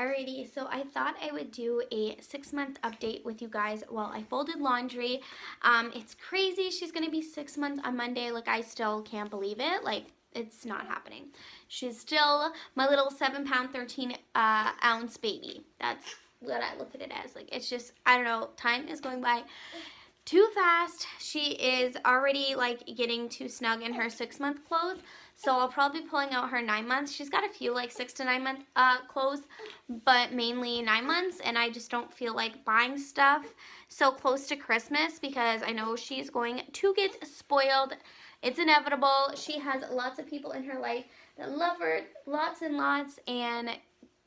Alrighty, so I thought I would do a 6-month update with you guys while I folded laundry. It's crazy. She's going to be 6 months on Monday. Like, I still can't believe it. Like, it's not happening. She's still my little 7-pound, 13-ounce baby. That's what I look at it as. Like, it's just, I don't know, time is going by too fast. She is already like getting too snug in her 6-month clothes, so I'll probably be pulling out her 9 months. She's got a few like 6 to 9 month clothes, but mainly 9 months, and I just don't feel like buying stuff so close to Christmas because I know she's going to get spoiled. It's inevitable. She has lots of people in her life that love her, lots and lots, and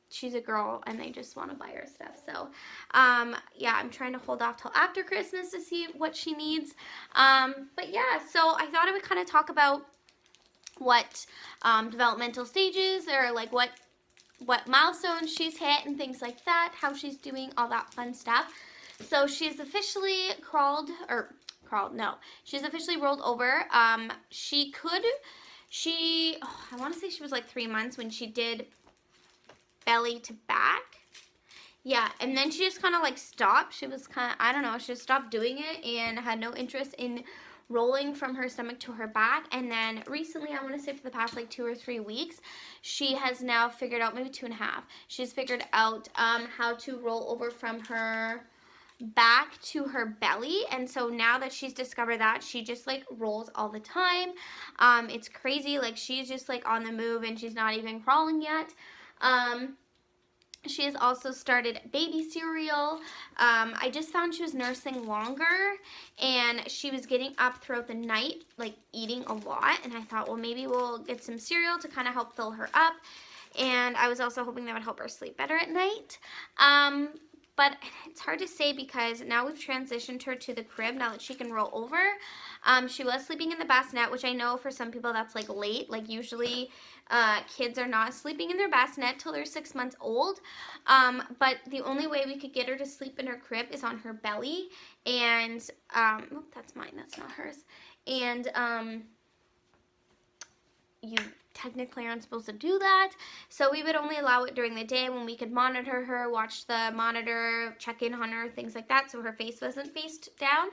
she's a girl and they just want to buy her stuff. So yeah, I'm trying to hold off till after Christmas to see what she needs. But yeah, so I thought I would kind of talk about what developmental stages or like what milestones she's hit and things like that, how she's doing, all that fun stuff. So she's officially she's officially rolled over. I want to say she was like 3 months when she did belly to back. Yeah, and then she just kind of like stopped. She was kind of, I don't know, she just stopped doing it and had no interest in rolling from her stomach to her back. And then recently, I want to say for the past like 2 or 3 weeks, she has now figured out, maybe 2.5, she's figured out how to roll over from her back to her belly. And so now that she's discovered that, she just like rolls all the time. It's crazy. Like, she's just like on the move and she's not even crawling yet. She has also started baby cereal. I just found she was nursing longer and she was getting up throughout the night, like eating a lot. And I thought, well, maybe we'll get some cereal to kind of help fill her up. And I was also hoping that would help her sleep better at night. But it's hard to say because now we've transitioned her to the crib now that she can roll over. She was sleeping in the bassinet, which I know for some people that's like late. Like, usually kids are not sleeping in their bassinet till they're 6 months old. But the only way we could get her to sleep in her crib is on her belly. And, oh, that's mine, that's not hers. And you technically aren't supposed to do that, so we would only allow it during the day when we could monitor her, watch the monitor, check in on her, things like that, so her face wasn't faced down.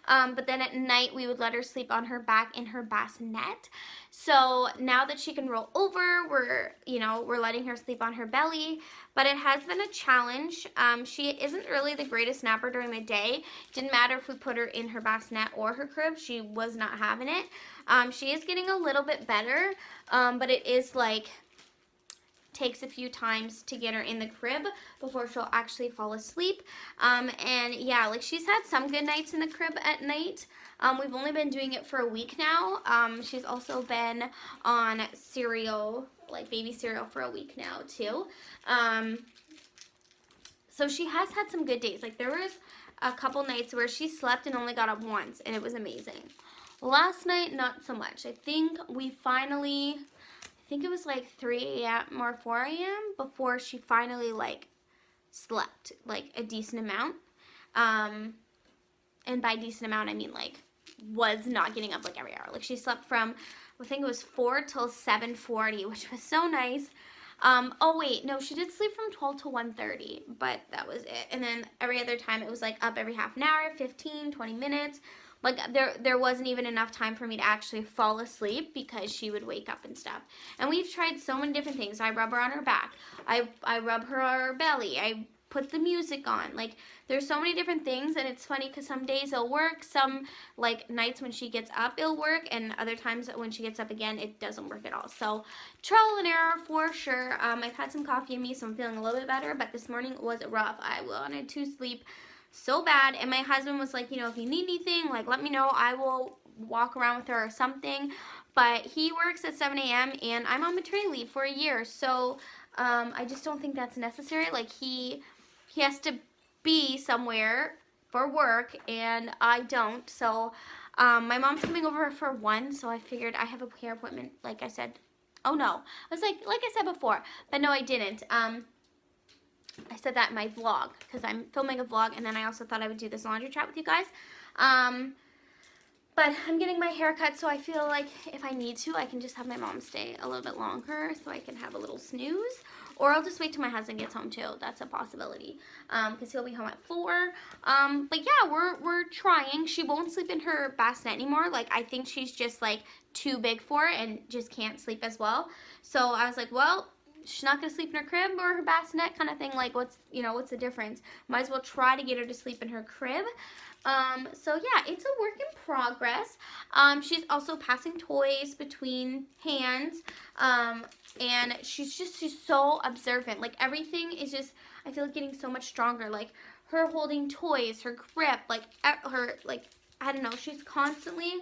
But then at night we would let her sleep on her back in her bassinet. So now that she can roll over, we're letting her sleep on her belly, but it has been a challenge. She isn't really the greatest napper during the day. Didn't matter if we put her in her bassinet or her crib, she was not having it. She is getting a little bit better, but it is like takes a few times to get her in the crib before she'll actually fall asleep. And yeah, like, she's had some good nights in the crib at night. We've only been doing it for a week now. She's also been on cereal, like baby cereal, for a week now too. So she has had some good days. Like, there was a couple nights where she slept and only got up once, and it was amazing. Last night, not so much. I think it was like 3 a.m. or 4 a.m. before she finally like slept like a decent amount. And by decent amount, I mean like was not getting up like every hour. Like, she slept from, I think it was 4 till 7:40, which was so nice. Oh wait, no, she did sleep from 12 to 1:30, but that was it. And then every other time it was like up every half an hour, 15, 20 minutes. Like, there wasn't even enough time for me to actually fall asleep because she would wake up and stuff. And we've tried so many different things. I rub her on her back. I rub her on her belly. I put the music on. Like, there's so many different things, and it's funny because some days it'll work. Some, like, nights when she gets up, it'll work, and other times when she gets up again, it doesn't work at all. So, trial and error for sure. I've had some coffee in me, so I'm feeling a little bit better, but this morning was rough. I wanted to sleep so bad, and my husband was like, if you need anything, like, let me know. I will walk around with her or something. But he works at 7 a.m. and I'm on maternity leave for a year, so I just don't think that's necessary. Like, he has to be somewhere for work, and I don't. So my mom's coming over for 1, so I figured I have a hair appointment, like I said. Oh no, I was like I said before, but no, I didn't. I said that in my vlog because I'm filming a vlog, and then I also thought I would do this laundry chat with you guys. But I'm getting my hair cut, so I feel like if I need to, I can just have my mom stay a little bit longer so I can have a little snooze. Or I'll just wait till my husband gets home too. That's a possibility. Because he'll be home at 4. But yeah, we're trying. She won't sleep in her bassinet anymore. Like, I think she's just like too big for it and just can't sleep as well. So I was like, well, she's not gonna sleep in her crib or her bassinet kind of thing. Like, what's the difference? Might as well try to get her to sleep in her crib. So yeah, it's a work in progress. She's also passing toys between hands. And she's so observant. Like, everything is just, I feel like, getting so much stronger. Like, her holding toys, her grip, like, I don't know, she's constantly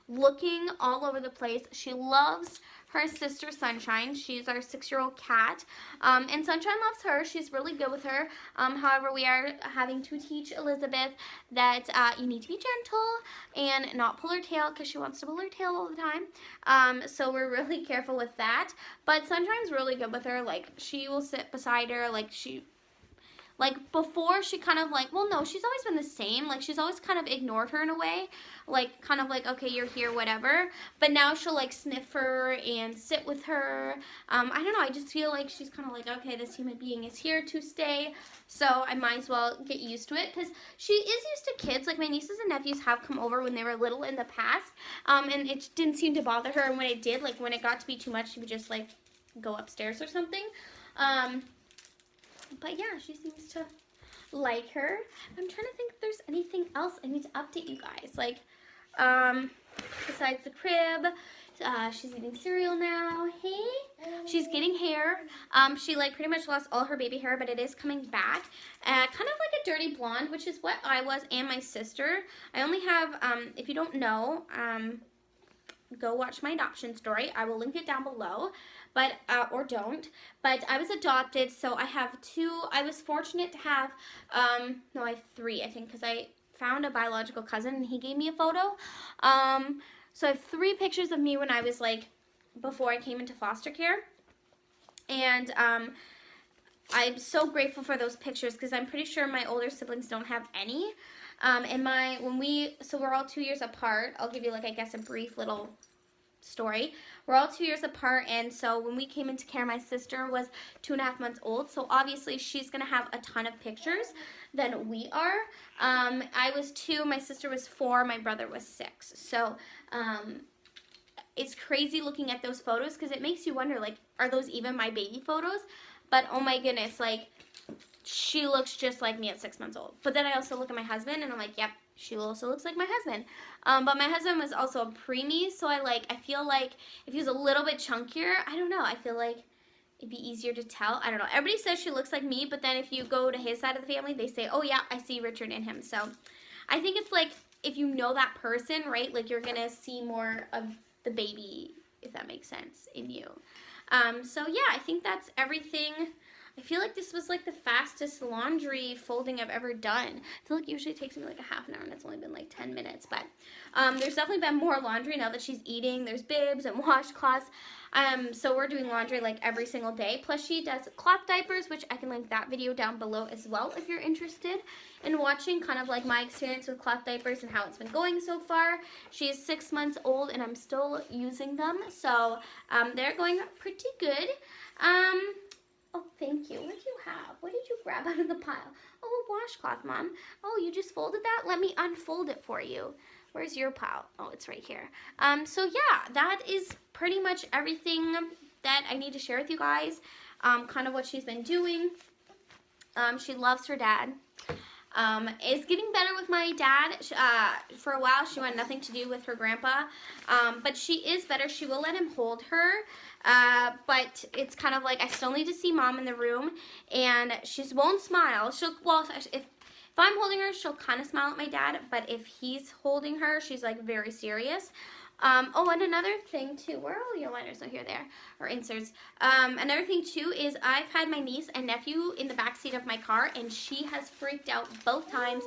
looking all over the place. She loves her sister Sunshine. She's our 6-year-old cat. And Sunshine loves her. She's really good with her. However, we are having to teach Elizabeth that you need to be gentle and not pull her tail, because she wants to pull her tail all the time. So we're really careful with that. But Sunshine's really good with her. Like, she will sit beside her. Like, before, she kind of like, well, no, she's always been the same. Like, she's always kind of ignored her in a way. Like, kind of like, okay, you're here, whatever. But now she'll, like, sniff her and sit with her. I don't know. I just feel like she's kind of like, okay, this human being is here to stay. So I might as well get used to it. Because she is used to kids. Like, my nieces and nephews have come over when they were little in the past. And it didn't seem to bother her. And when it did, like, when it got to be too much, she would just, like, go upstairs or something. But yeah, she seems to like her. I'm trying to think if there's anything else I need to update you guys. Like, besides the crib, she's eating cereal now. Hey, she's getting hair. She like pretty much lost all her baby hair, but it is coming back. Kind of like a dirty blonde, which is what I was and my sister. I only have, if you don't know, go watch my adoption story. I will link it down below, but or don't. But I was adopted, so I have 2. I was fortunate to have, no, I have 3, I think, because I found a biological cousin and he gave me a photo. So I have 3 pictures of me when I was like, before I came into foster care. And I'm so grateful for those pictures, because I'm pretty sure my older siblings don't have any. And so we're all 2 years apart. I'll give you, like, I guess, a brief little story. We're all 2 years apart, and so when we came into care, my sister was 2.5 months old, so obviously she's going to have a ton of pictures than we are. I was 2, my sister was 4, my brother was 6. So, it's crazy looking at those photos, because it makes you wonder, like, are those even my baby photos? But, oh my goodness, like, she looks just like me at 6 months old. But then I also look at my husband, and I'm like, yep, she also looks like my husband. But my husband was also a preemie, so I feel like if he was a little bit chunkier, I don't know, I feel like it'd be easier to tell. I don't know. Everybody says she looks like me, but then if you go to his side of the family, they say, oh yeah, I see Richard in him. So I think it's like, if you know that person, right, like, you're gonna see more of the baby, if that makes sense, in you. So yeah, I think that's everything. I feel like this was like the fastest laundry folding I've ever done. I feel like usually it takes me like a half an hour, and it's only been like 10 minutes. But there's definitely been more laundry now that she's eating. There's bibs and washcloths. So we're doing laundry like every single day. Plus she does cloth diapers, which I can link that video down below as well if you're interested in watching kind of like my experience with cloth diapers and how it's been going so far. She is 6 months old and I'm still using them. So they're going pretty good. Oh, thank you. What did you have? What did you grab out of the pile? Oh, a washcloth, Mom. Oh, you just folded that? Let me unfold it for you. Where's your pile? Oh, it's right here. So yeah, that is pretty much everything that I need to share with you guys. Kind of what she's been doing. She loves her dad. Is getting better with my dad. For a while, she wanted nothing to do with her grandpa. But she is better. She will let him hold her. But it's kind of like, I still need to see Mom in the room. And she won't smile. Well, if I'm holding her, she'll kind of smile at my dad. But if he's holding her, she's like very serious. Oh, and another thing too, where are all your liners? Oh, here, there, or inserts. Another thing too is I've had my niece and nephew in the backseat of my car, and she has freaked out both times.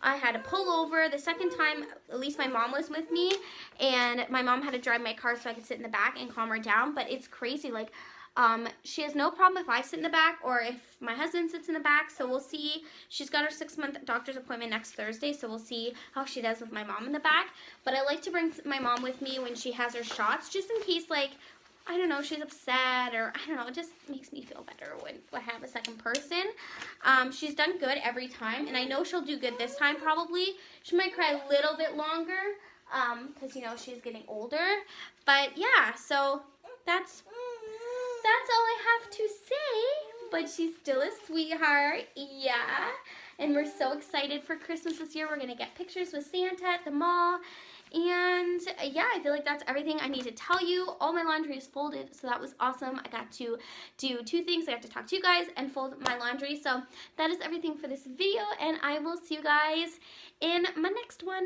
I had to pull over. The second time, at least my mom was with me, and my mom had to drive my car so I could sit in the back and calm her down. But it's crazy, like, she has no problem if I sit in the back or if my husband sits in the back, so we'll see. She's got her 6-month doctor's appointment next Thursday, so we'll see how she does with my mom in the back. But I like to bring my mom with me when she has her shots, just in case, like, I don't know, she's upset, or I don't know, it just makes me feel better when I have a second person. She's done good every time, and I know she'll do good this time probably. She might cry a little bit longer, because, you know, she's getting older. But yeah, so that's all I have to say. But she's still a sweetheart, yeah. And we're so excited for Christmas this year. We're going to get pictures with Santa at the mall. And yeah, I feel like that's everything I need to tell you. All my laundry is folded, so that was awesome. I got to do 2 things. I got to talk to you guys and fold my laundry. So that is everything for this video, and I will see you guys in my next one.